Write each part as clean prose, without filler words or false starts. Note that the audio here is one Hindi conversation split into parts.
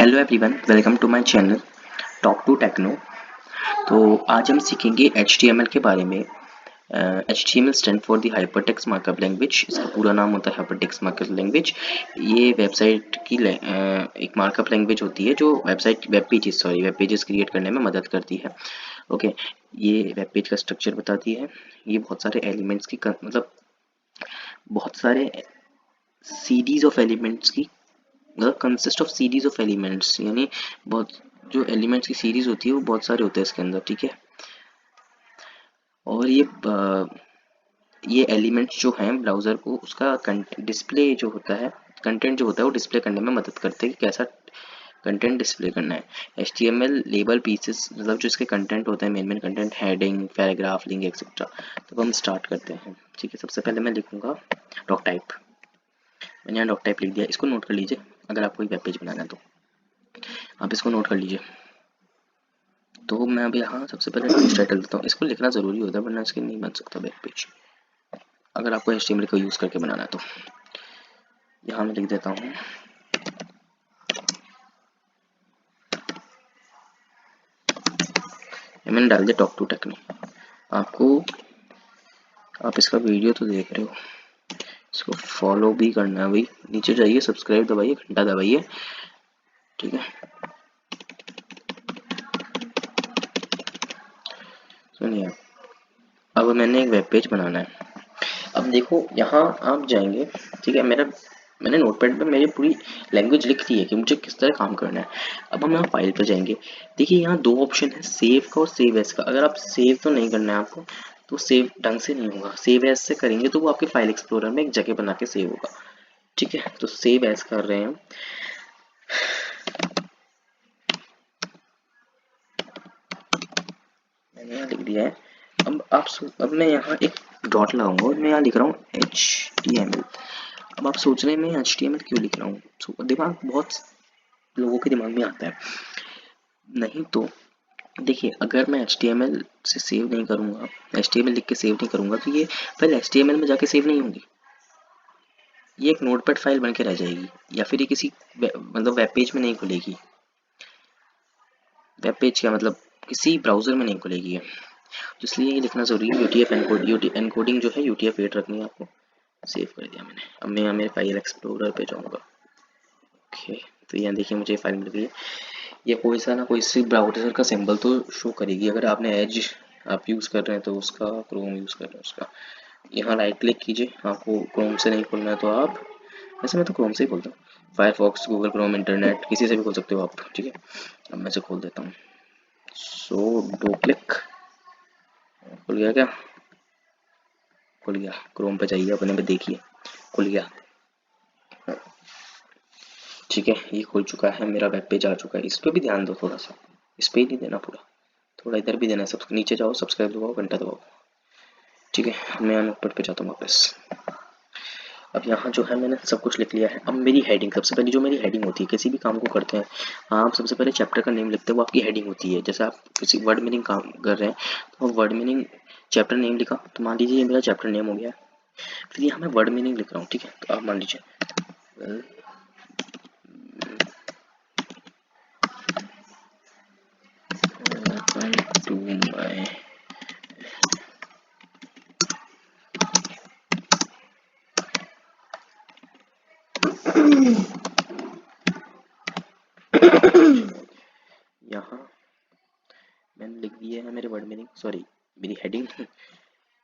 Hello everyone, welcome to my channel Talk to Techno. तो आज हम सीखेंगे HTML के बारे में। HTML stand for the hypertext markup language. इसका पूरा नाम होता है हाइपरटेक्स्ट मार्कअप लैंग्वेज। ये वेबसाइट की एक मार्कअप लैंग्वेज होती है जो वेब पेजेस क्रिएट करने में मदद करती है। ओके, ये वेब पेज का स्ट्रक्चर बताती है। ये बहुत सारे एलिमेंट्स की मतलब बहुत सारे सीरीज ऑफ एलिमेंट्स की मतलब consist of series of elements, यानी बहुत जो एलिमेंट्स की सीरीज होती है वो बहुत सारे होते हैं इसके अंदर, ठीक है। और ये एलिमेंट्स जो हैं ब्राउज़र को उसका डिस्प्ले जो होता है, कंटेंट जो होता है वो डिस्प्ले करने में मदद करते हैं कि कैसा कंटेंट डिस्प्ले करना है। HTML लेबल पीसेस मतलब जो इसके कंटेंट होते हैं, main content, heading, paragraph, link etcetera. तो हम स्टार्ट करते हैं, ठीक है। सबसे पहले मैं लिखूंगा डॉक टाइप। मैंने यहाँ डॉक टाइप लिख दिया, इसको नोट कर लीजिए अगर आपको एक वेब पेज बनाना है तो आप इसको नोट कर लीजिए। तो मैं अभी यहाँ सबसे पहले पेज टाइटल देता हूँ। इसको लिखना ज़रूरी होता है वरना इसके नहीं बन सकता वेब पेज, अगर आपको HTML को यूज़ करके बनाना है तो। यहाँ मैं लिख देता हूँ मैंने डाल दिया टॉक टू टेक्नो। आप इसका वीडियो तो देख रहे हो, इसको फॉलो भी करना है भाई। नीचे जाइए, सब्सक्राइब दबाइए, घंटा दबाइए, ठीक है। सुनिए, अब मैंने एक वेब पेज बनाना है। अब देखो यहाँ आप जाएंगे, ठीक है। मैंने नोटपैड पे मेरी पूरी लैंग्वेज लिख दी है कि मुझे किस तरह काम करना है। अब हम यहाँ फाइल पे जाएंगे। देखिए यहाँ दो ऑप्शन है, सेव का और सेव एज का। अगर आप सेव तो नहीं करना है आपको, तो सेव ढंग से नहीं होगा। सेव एज से करेंगे तो वो आपके फाइल एक्सप्लोरर में एक जगह बना के सेव होगा, ठीक है। तो सेव एज कर रहे हैं। मैंने यहाँ लिख दिया है। अब मैं यहाँ एक डॉट लगाऊंगा और मैं यहाँ लिख रहा हूँ HTML। अब आप सोच रहे हैं मैं HTML क्यों लिख रहा हूँ। दिमाग बहुत लोगों के दिमाग में आता है। नहीं तो देखिए, अगर मैं HTML से सेव नहीं करूँगा, HTML लिख के सेव नहीं करूँगा, तो ये फाइल HTML में जाके सेव नहीं होगी। ये एक नोटपैड फाइल बन के रह जाएगी, या फिर ये किसी मतलब वेब पेज में नहीं खुलेगी। वेब पेज का मतलब किसी ब्राउजर में नहीं खुलेगी है। तो इसलिए ये लिखना जरूरी है। UTF एनकोडिंग जो है UTF-8 रखनी है आपको। सेव कर दिया मैंने। अब मैं यहाँ मेरे फाइल एक्सप्लोरर पे जाऊँगा। ओके, तो यहाँ देखिए मुझे फाइल मिल गई है। ये कोई सा ना कोई सी ब्राउज़र का सिंबल तो शो करेगी। अगर आपने एज आप यूज़ कर रहे हैं तो उसका, क्रोम यूज़ कर रहे हैं उसका। यहाँ राइट क्लिक कीजिए। आपको क्रोम से नहीं खोलना है तो आप, वैसे मैं तो क्रोम से ही खोलता हूँ। फायरफॉक्स, गूगल क्रोम, इंटरनेट, किसी से भी खोल सकते हो आप, ठीक है। अब मैं इसे खोल देता हूँ। सो दो क्लिक, खुल गया क्या? खुल गया। क्रोम पे जाइए, अपने पे देखिए, खुल गया, ठीक है। ये खुल चुका है, मेरा वेब पेज आ चुका है। इस पर भी ध्यान दो थोड़ा सा, इस पर ही नहीं देना पूरा, थोड़ा इधर भी देना है। सब नीचे जाओ, सब्सक्राइब दबाओ, घंटा दबाओ, ठीक है। मैं नोटपैड पे जाता हूँ वापस। अब यहाँ जो है मैंने सब कुछ लिख लिया है। अब मेरी हेडिंग, सबसे पहले जो मेरी हेडिंग होती है, किसी भी काम को करते हैं आप सबसे पहले चैप्टर का नेम लिखते हैं, वो आपकी हेडिंग होती है। जैसे आप किसी वर्ड मीनिंग काम कर रहे हैं तो वर्ड मीनिंग चैप्टर नेम लिखा, तो मान लीजिए ये मेरा चैप्टर नेम हो गया। फिर यहाँ मैं वर्ड मीनिंग लिख रहा हूँ, ठीक है। तो आप मान लीजिए टू माय यहाँ मैंने लिख दिया है मेरे वर्ड मीनिंग, सॉरी मेरी हेडिंग।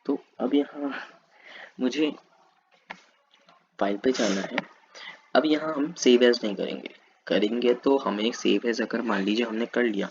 तो अब यहाँ मुझे फाइल पे जाना है। अब यहाँ हम सेव एज नहीं करेंगे तो हमें सेव एज अगर मान लीजिए हमने कर लिया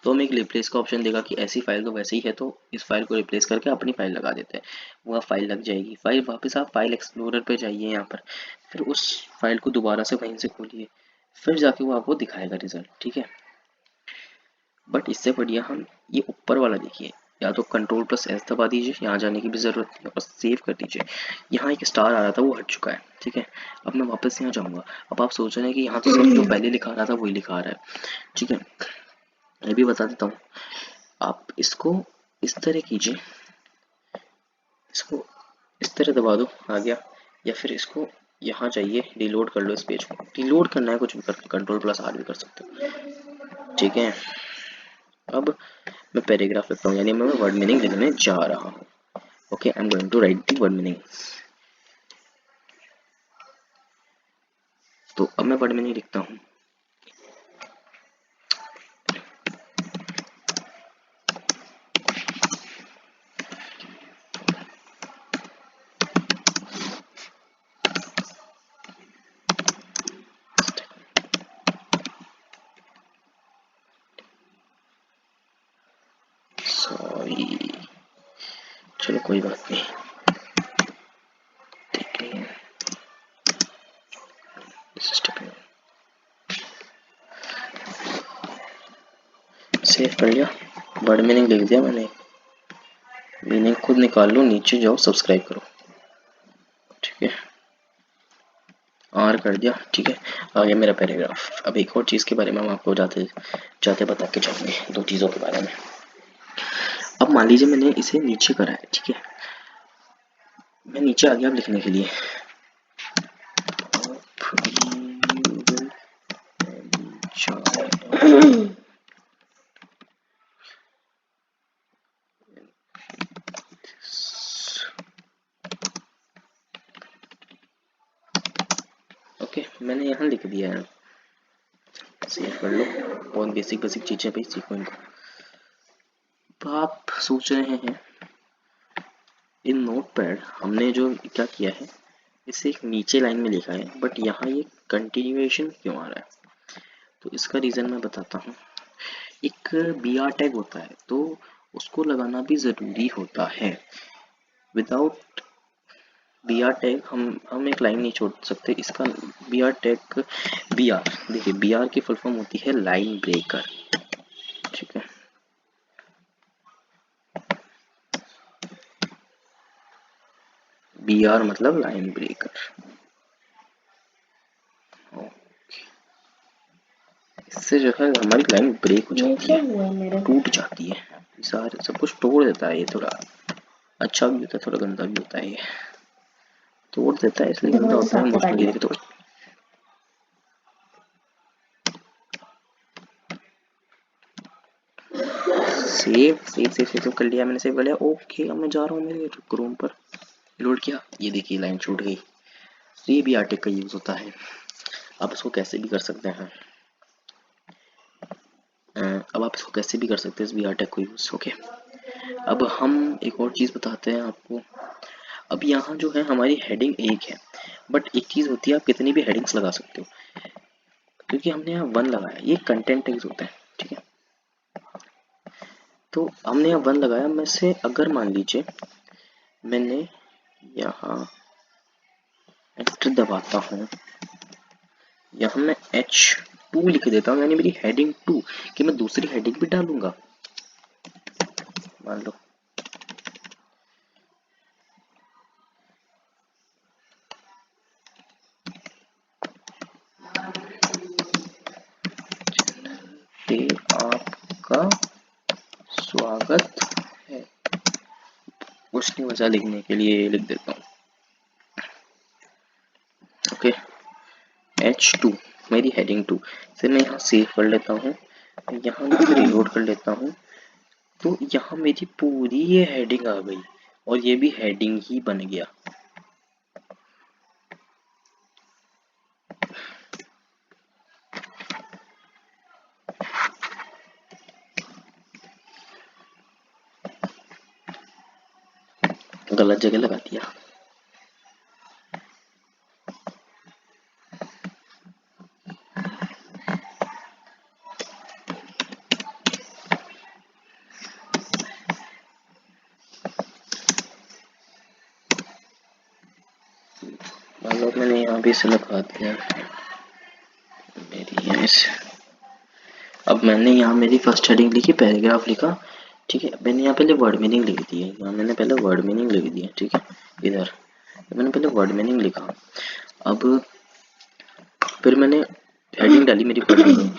तो हमें एक रिप्लेस का ऑप्शन देगा कि ऐसी फाइल तो वैसे ही है, तो इस फाइल को रिप्लेस करके अपनी फाइल लगा देते हैं। वो फाइल लग जाएगी। फाइल वापस आप फाइल एक्सप्लोरर पे जाइए यहाँ पर, फिर उस फाइल को दोबारा से वहीं से खोलिए, फिर जाके वो आपको दिखाएगा रिजल्ट, ठीक है। बट इससे बढ़िया हम ये ऊपर वाला देखिए, या तो Ctrl+S दबा दीजिए, यहाँ जाने की भी ज़रूरत नहीं, और सेव कर दीजिए। यहाँ एक स्टार आ रहा था वो हट चुका है, ठीक है। अब मैं वापस यहाँ जाऊँगा। अब आप सोच रहे हैं कि यहाँ तो सिर्फ जो पहले लिखा रहा था वही लिखा आ रहा है, ठीक है। मैं भी बता देता हूँ। आप इसको इस तरह कीजिए, इसको इस तरह दबा दो, आ गया। या फिर इसको यहाँ चाहिए, रिलोड कर लो इस पेज को। रिलोड करना है कुछ भी कर, Ctrl+R भी कर सकते हो, ठीक है। अब मैं पैराग्राफ लिखता हूँ, यानी मैं वर्ड मीनिंग लिखने जा रहा हूँ। Okay, I am going to write the word meaning. तो अब मैं वर्ड मीनिंग लिखता हूँ। सॉरी, चलो कोई बात नहीं, ठीक है। सेव कर लिया, वर्ड मीनिंग लिख दिया मैंने। मीनिंग खुद निकाल लो, नीचे जाओ, सब्सक्राइब करो, ठीक है। आर कर दिया, ठीक है। आ गया मेरा पैराग्राफ। अब एक और चीज़ के बारे में हम आपको जाते जाते बता के जाएंगे, दो चीज़ों के बारे में। अब मान लीजिए मैंने इसे नीचे करा है, ठीक है। मैं नीचे आ गया अब लिखने के लिए। ओके, मैंने यहाँ लिख दिया है, सेव कर लो। बहुत बेसिक बेसिक चीज़ें भाई, सीखो इनको। तो आप सोच रहे हैं इन नोटपैड हमने जो क्या किया है, इसे एक नीचे लाइन में लिखा है, बट यहाँ ये कंटिन्यूएशन क्यों आ रहा है? तो इसका रीज़न मैं बताता हूँ। एक BR टैग होता है, तो उसको लगाना भी ज़रूरी होता है। विदाउट BR टैग हम एक लाइन नहीं छोड़ सकते। इसका BR टैग, BR देखिए, BR की फुल फॉर्म होती है लाइन ब्रेकर, ठीक है। BR मतलब लाइन ब्रेकर। इससे जो है हमारी लाइन ब्रेक हो जाती है, टूट जाती है, सारे सब कुछ तोड़ देता है। ये थोड़ा अच्छा भी होता है, थोड़ा गंदा भी होता है। ये तोड़ देता है इसलिए गंदा होता है मोस्टली। तो सेव सेव सेव सेव कर लिया मैंने, सेव कर लिया। ओके, अब मैं जा रहा हूँ मेरे क्रोम पर, लोड किया, ये देखिए लाइन छूट गई। ये भी आर्टिक का यूज होता है, आप इसको कैसे भी कर सकते हैं। अब आप इसको कैसे भी कर सकते हैं इस BR टैग को यूज। ओके, अब हम एक और चीज़ बताते हैं आपको। अब यहाँ जो है हमारी हेडिंग एक है, बट एक चीज़ होती है, आप कितनी भी हेडिंग्स लगा सकते हो, क्योंकि हमने यहाँ 1 लगाया, ये कंटेंट टैग्स होता है, ठीक है। तो हमने यहाँ 1 लगाया, मैं से अगर मान लीजिए मैंने यहाँ एंटर दबाता हूँ, यहाँ मैं H2 लिख देता हूँ, यानी मेरी हेडिंग 2 कि मैं दूसरी हेडिंग भी डालूंगा, मान लो। आपका स्वागत है, उसकी वजह लिखने के लिए लिख देता हूँ। ओके, H2 मेरी हेडिंग 2। फिर मैं यहाँ सेव कर लेता हूँ, यहाँ मैं रिलोड कर लेता हूँ। तो यहाँ मेरी पूरी ये हेडिंग आ गई, और ये भी हेडिंग ही बन गया। गलत जगह लगा दिया। मतलब मैंने यहाँ भी इसे लगा दिया मेरी यहाँ से। अब मैंने यहाँ मेरी फर्स्ट हेडिंग लिखी, पैराग्राफ लिखा, ठीक है। मैंने यहाँ पहले वर्ड मीनिंग लिख दी है, यहाँ मैंने पहले वर्ड मीनिंग लिख दी है, ठीक है। इधर मैंने पहले वर्ड मीनिंग लिखा। अब फिर मैंने हेडिंग डाली मेरी वर्ड मीनिंग,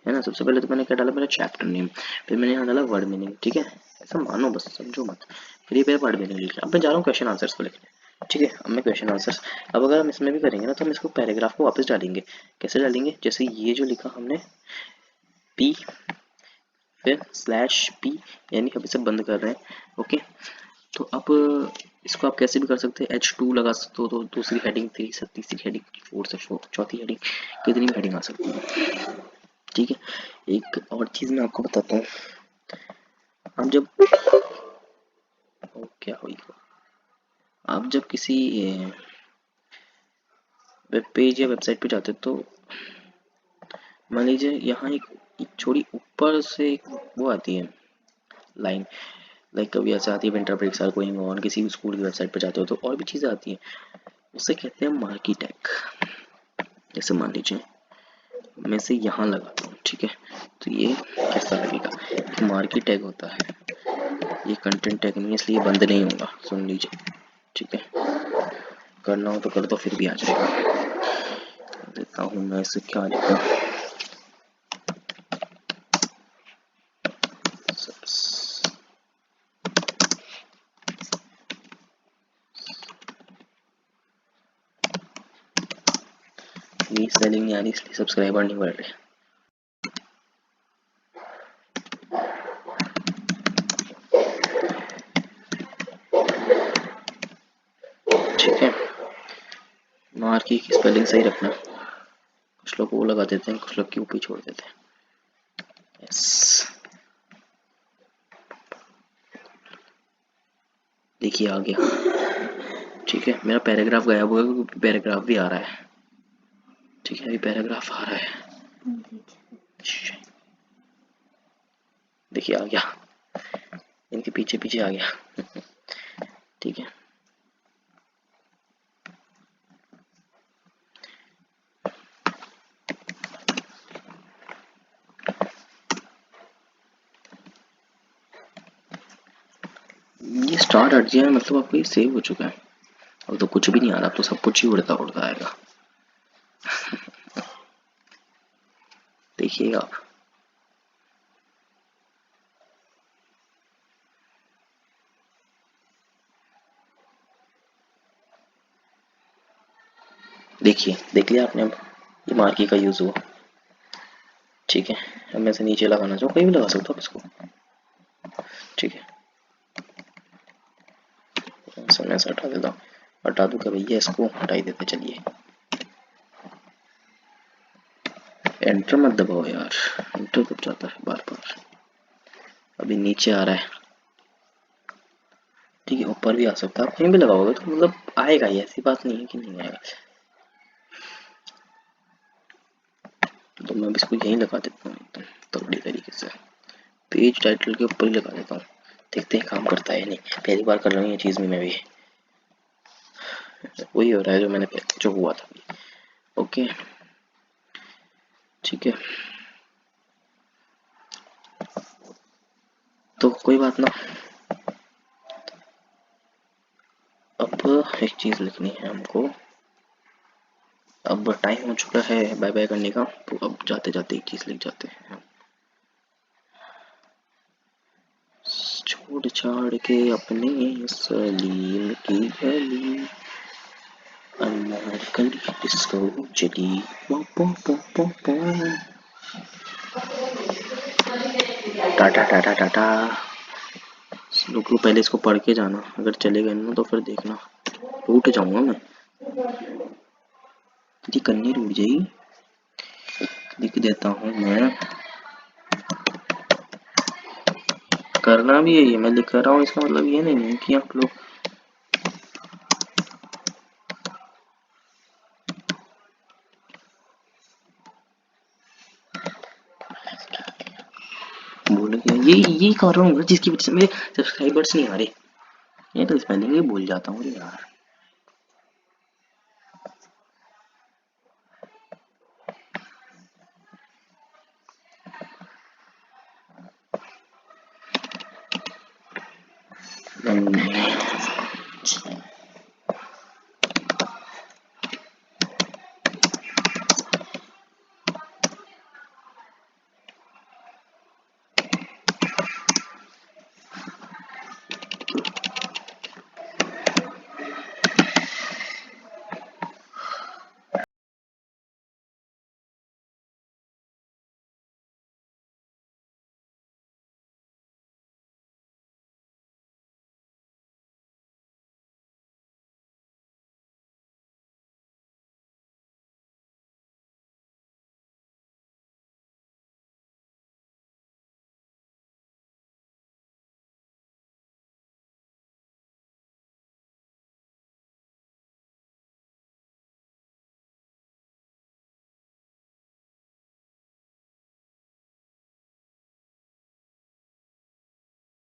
है ना। सबसे पहले तो मैंने क्या डाला, मेरा चैप्टर नेम, फिर मैंने यहाँ डाला वर्ड मीनिंग, ठीक है। ऐसा मानो बस, समझो मत। फिर ये मेरा वर्ड मीनिंग लिखा। अब मैं जा रहा हूँ क्वेश्चन आंसर्स को लिखने। ठीक है, अब मैं क्वेश्चन आंसर, अब अगर हम इसमें भी करेंगे ना तो हम इसको पैराग्राफ को वापस डालेंगे। कैसे डालेंगे? जैसे ये जो लिखा हमने पी फिर स्लैश पी, यानी अब इसे बंद कर रहे हैं। ओके, तो अब इसको आप कैसे भी कर सकते हैं, H2 लगा सकते हो तो दूसरी हेडिंग, तीसरी हेडिंग, फोर्थ से चौथी हेडिंग, कितनी भी हेडिंग आ सकती है। ठीक है, एक और चीज मैं आपको बताता हूँ। हम जब क्या हुई, आप जब किसी वेब पेज या वेबसाइट पे जाते हो तो मान लीजिए यहाँ एक छोटी ऊपर से एक वो आती है लाइन, लाइक कभी ऐसा आती है winter breaks are going on, किसी भी स्कूल की वेबसाइट पे जाते हो तो और भी चीज़ें आती हैं, उसे कहते हैं मार्की टैग। जैसे मान लीजिए मैं इसे यहाँ लगाता हूँ, ठीक है, तो ये कैसा लगेगा, एक मार्की टैग होता है, ये कंटेंट टैग नहीं है इसलिए बंद नहीं होगा, सुन लीजिए। ठीक है, करना हो तो कर दो, फिर भी आ जाएगा। देता हूँ मैं इसे क्या लिखूँ, सेलिंग नहीं आ रही इसलिए सब्सक्राइबर नहीं बढ़ रहे। ठीक है, मार्की की स्पेलिंग सही रखना, कुछ लोग वो लगा देते हैं, कुछ लोग क्यों भी छोड़ देते हैं। यस, देखिए आ गया। ठीक है, मेरा पैराग्राफ गायब हुआ क्योंकि पैराग्राफ भी आ रहा है। ठीक है, अभी पैराग्राफ आ रहा है, देखिए आ गया, इनके पीछे पीछे आ गया। ठीक है, ये स्टार्ट हट गया मतलब आपको ये सेव हो चुका है। अब तो कुछ भी नहीं आ रहा, अब तो सब कुछ ही उड़ता उड़ता आएगा। देखिएगा आप, देखिए देख लिया आपने, अब ये मार्की का यूज हुआ। ठीक है, अब मैं इसे नीचे लगाना चाहूँ, कहीं भी लगा सकता हूँ इसको। ठीक है, मैं इसे हटा देता हूँ, हटा दूँ क्या भैया, इसको हटा ही देते। चलिए, एंटर मत दबाओ यार, एंटर दब जाता है बार बार। अभी नीचे आ रहा है, ठीक है, ऊपर भी आ सकता है, आप कहीं भी लगाओगे तो मतलब आएगा ही, ऐसी बात नहीं है कि नहीं आएगा। तो मैं इसको यहीं लगा देता हूँ एकदम तगड़ी तरीके से, पेज टाइटल के ऊपर ही लगा देता हूँ, देखते हैं काम करता है या नहीं। पहली बार कर रहा हूँ ये चीज़ में मैं भी, वही हो रहा है जो मैंने जो हुआ था। ओके, ठीक है, तो कोई बात ना। अब एक चीज़ लिखनी है हमको, अब टाइम हो चुका है बाय बाय करने का, तो अब जाते जाते एक चीज़ लिख जाते हैं, छोड़ छाड़ के अपने सलीम की गली, अनारकली डिस्को चली, पो पो पो पो पो, टाटा टाटा टाटा। रुक लो, पहले इसको पढ़ के जाना, अगर चलेगा ना तो फिर देखना टूट जाऊंगा मैं, तेरी कन्नी टूट जाएगी। लिख देता हूँ मैं, करना भी यही है, मैं लिख रहा हूँ इसका मतलब ये नहीं है कि आप लोग भूल गए। ये कारण होगा जिसकी वजह से मेरे सब्सक्राइबर्स नहीं आ रहे, ये तो स्पेलिंग ही भूल जाता हूँ यार।